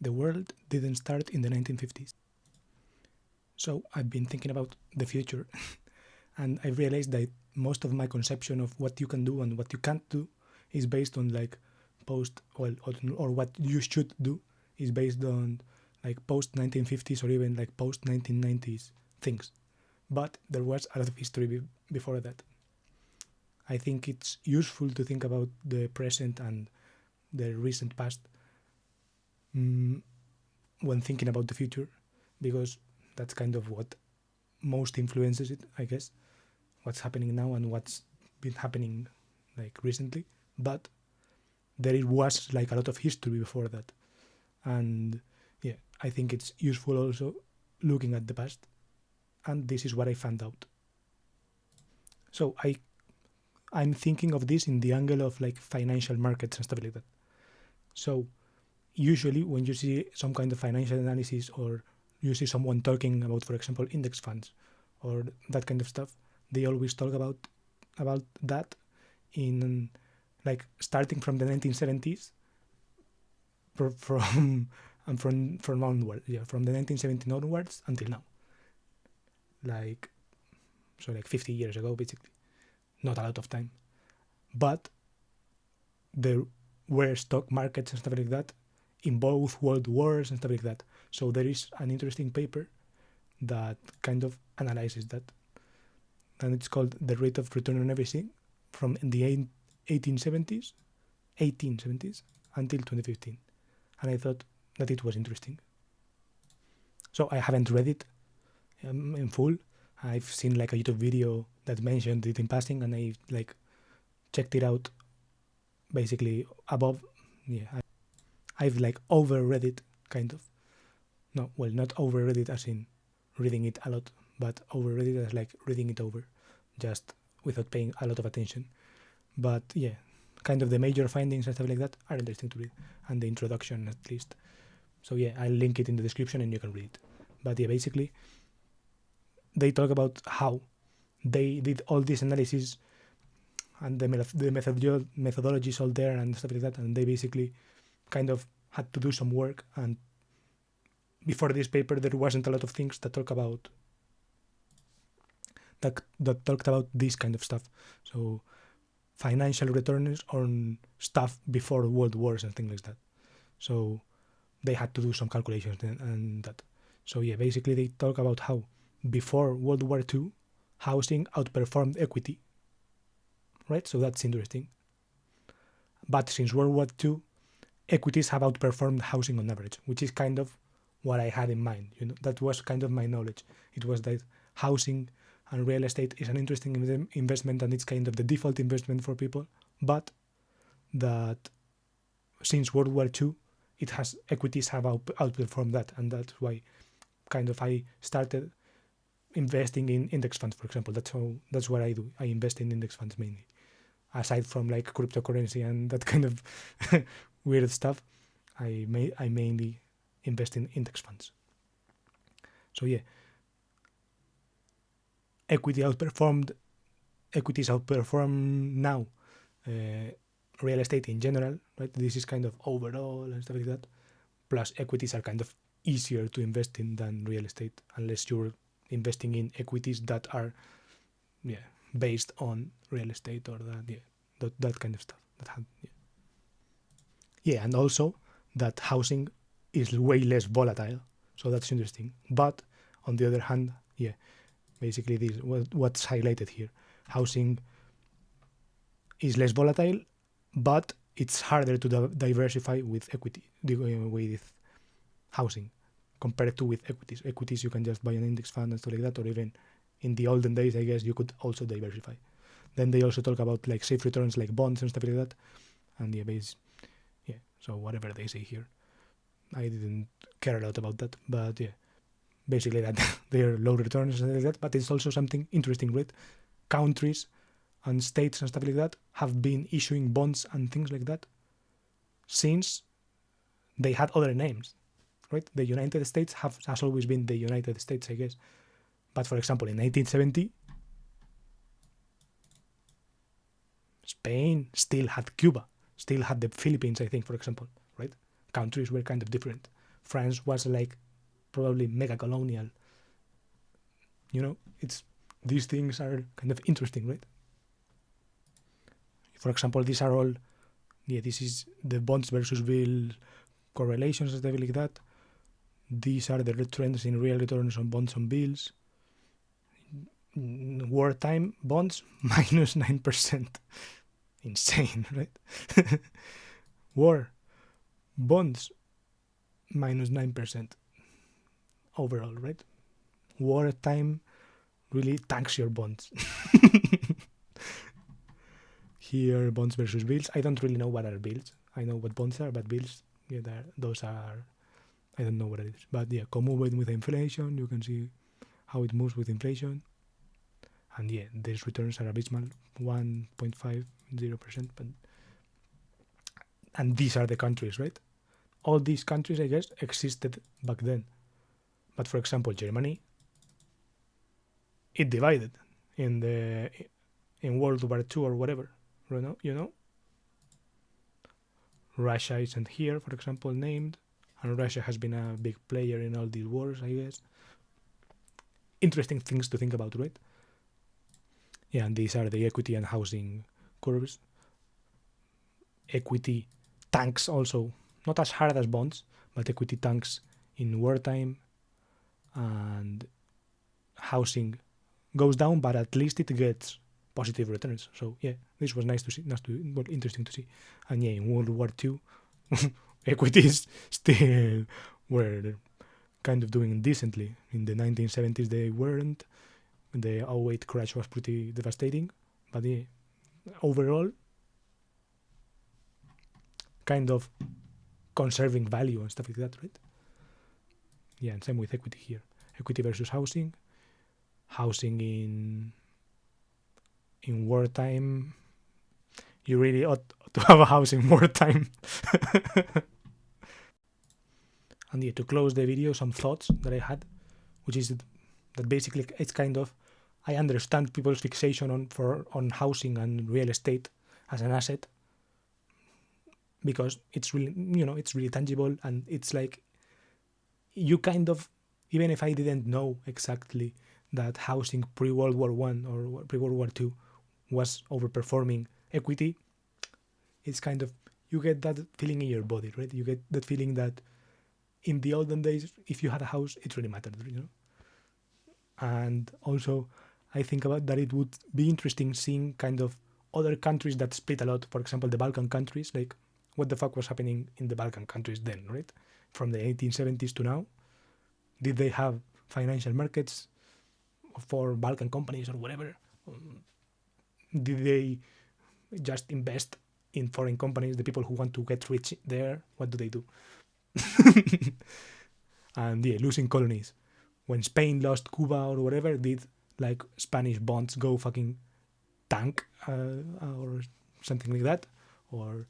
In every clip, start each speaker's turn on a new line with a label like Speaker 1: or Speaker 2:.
Speaker 1: the world didn't start in the 1950s. So I've been thinking about the future and I realized that most of my conception of what you can do and what you can't do is based on like or what you should do is based on like post 1950s or even like post 1990s things. But there was a lot of history before that. I think it's useful to think about the present and the recent past when thinking about the future, because that's kind of what most influences it, I guess, what's happening now and what's been happening like recently. But there was like a lot of history before that, and yeah, I think it's useful also looking at the past, and this is what I found out. So I'm thinking of this in the angle of like financial markets and stuff like that. So usually when you see some kind of financial analysis or you see someone talking about, for example, index funds or that kind of stuff, they always talk about that in like starting from the 1970s from and from onward, from the 1970s onwards until now, like 50 years ago basically. Not a lot of time, but there were stock markets and stuff like that in both world wars and stuff like that. So there is an interesting paper that kind of analyzes that, and it's called The Rate of Return on Everything from the 1870s until 2015. And I thought that it was interesting. So I haven't read it in full. I've seen like a YouTube video that mentioned it in passing, and I like checked it out basically above. I've like overread it, kind of. No, well, not overread it as in reading it a lot, but overread it as like reading it over, just without paying a lot of attention. But yeah, kind of the major findings and stuff like that are interesting to read, and the introduction at least. So yeah, I'll link it in the description and you can read it. But yeah, basically, they talk about how they did all this analysis and the methodologies all there and stuff like that, and they basically kind of had to do some work. And before this paper, there wasn't a lot of things that talked about this kind of stuff. So financial returns on stuff before world wars and things like that. So they had to do some calculations and that. So yeah, basically they talk about how before World War II, housing outperformed equity, right? So that's interesting. But since World War II, equities have outperformed housing on average, which is kind of what I had in mind. That was kind of my knowledge. It was that housing and real estate is an interesting investment and it's kind of the default investment for people, but that since World War II, equities have outperformed that, and that's why kind of I started investing in index funds, for example. That's what I do. I invest in index funds mainly, aside from like cryptocurrency and that kind of weird stuff. I mainly invest in index funds. So yeah, equities outperform now real estate in general, right? This is kind of overall and stuff like that. Plus equities are kind of easier to invest in than real estate, unless you're investing in equities that are based on real estate or that kind of stuff. And also that housing is way less volatile, so that's interesting. But on the other hand, basically this what's highlighted here. Housing is less volatile, but it's harder to diversify with equity, with housing, compared to with equities. Equities, you can just buy an index fund and stuff like that, or even in the olden days, I guess, you could also diversify. Then they also talk about like safe returns like bonds and stuff like that. And so whatever they say here. I didn't care a lot about that, but basically that they're low returns and stuff like that, but it's also something interesting, right? Countries and states and stuff like that have been issuing bonds and things like that since they had other names, right? The United States has always been the United States, I guess. But for example, in 1970, Spain still had Cuba, still had the Philippines, I think, for example, right? Countries were kind of different. France was like probably mega colonial. These things are kind of interesting, right? For example, these are all, this is the bonds versus bill correlations and stuff like that. These are the trends in real returns on bonds and bills. Wartime bonds minus 9%. Insane, right? War bonds minus 9% overall, right? Wartime really tanks your bonds. Here, bonds versus bills. I don't really know what are bills. I know what bonds are, but bills, those are, I don't know what it is. But yeah, moving with inflation, you can see how it moves with inflation. And yeah, these returns are abysmal, 1.50%. And these are the countries, right? All these countries, I guess, existed back then. But for example, Germany, it divided in World War II or whatever. Russia isn't here, for example, named, and Russia has been a big player in all these wars, I guess. Interesting things to think about, right? Yeah, and these are the equity and housing curves. Equity tanks also, not as hard as bonds, but equity tanks in wartime, and housing goes down, but at least it gets positive returns. So yeah, this was nice to see, interesting to see. And yeah, in World War II, equities still were kind of doing decently. In the 1970s, they weren't. The 08 crash was pretty devastating, but yeah, overall, kind of conserving value and stuff like that, right? Yeah, and same with equity here. Equity versus housing. Housing in wartime, you really ought to have a house in wartime. And yeah, to close the video, some thoughts that I had, which is that basically it's kind of, I understand people's fixation on housing and real estate as an asset, because it's really, it's really tangible, and it's like, you kind of, even if I didn't know exactly that housing pre-World War I or pre-World War II was overperforming equity, it's kind of, you get that feeling in your body, right? You get that feeling that in the olden days, if you had a house, it really mattered, And also, I think about that it would be interesting seeing kind of other countries that split a lot. For example, the Balkan countries, like what the fuck was happening in the Balkan countries then, right? From the 1870s to now, did they have financial markets for Balkan companies or whatever? Did they just invest in foreign companies? The people who want to get rich there, what do they do? And yeah, losing colonies. When Spain lost Cuba or whatever, did like Spanish bonds go fucking tank or something like that? Or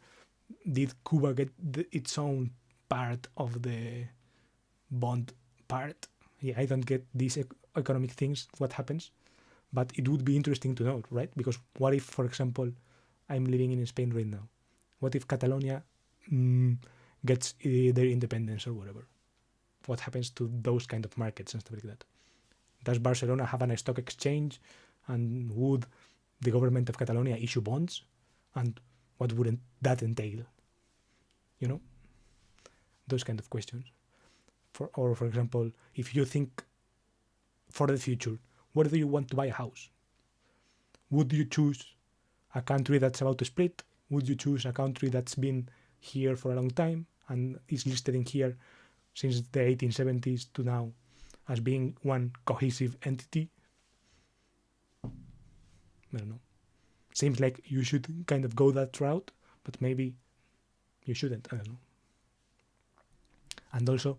Speaker 1: did Cuba get its own part of the bond part? Yeah, I don't get these economic things, what happens, but it would be interesting to know, right? Because what if, for example, I'm living in Spain right now? What if Catalonia gets their independence or whatever? What happens to those kind of markets and stuff like that? Does Barcelona have a stock exchange, and would the government of Catalonia issue bonds? And what wouldn't that entail? Those kind of questions. For example, if you think for the future, where do you want to buy a house? Would you choose a country that's about to split? Would you choose a country that's been here for a long time and is listed in here since the 1870s to now as being one cohesive entity? I don't know. Seems like you should kind of go that route, but maybe you shouldn't. I don't know. And also,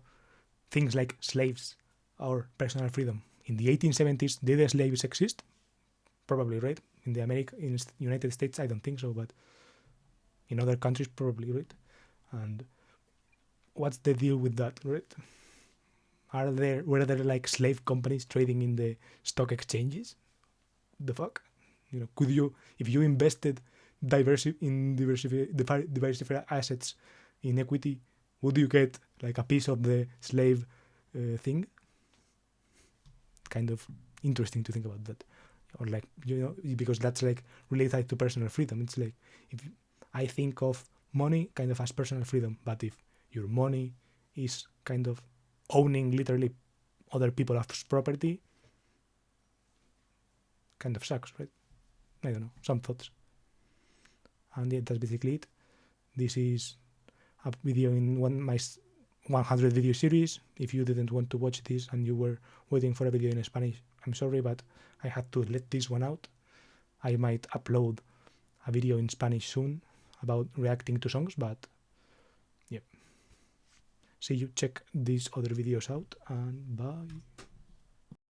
Speaker 1: things like slaves or personal freedom. In the 1870s, did slaves exist? Probably, right? In the United States, I don't think so, but in other countries, probably, right? And what's the deal with that, right? Were there like slave companies trading in the stock exchanges? The fuck? Could you, if you invested diversified assets in equity, would you get like a piece of the slave thing. Kind of interesting to think about that, or like, you know, because that's like related to personal freedom. It's like, if I think of money kind of as personal freedom, but if your money is kind of owning literally other people's property, kind of sucks, right? I don't know, some thoughts. And yeah, that's basically it. This is a video in my 100 video series. If you didn't want to watch this and you were waiting for a video in Spanish, I'm sorry, but I had to let this one out. I might upload a video in Spanish soon about reacting to songs, but yeah. See you, check these other videos out, and bye.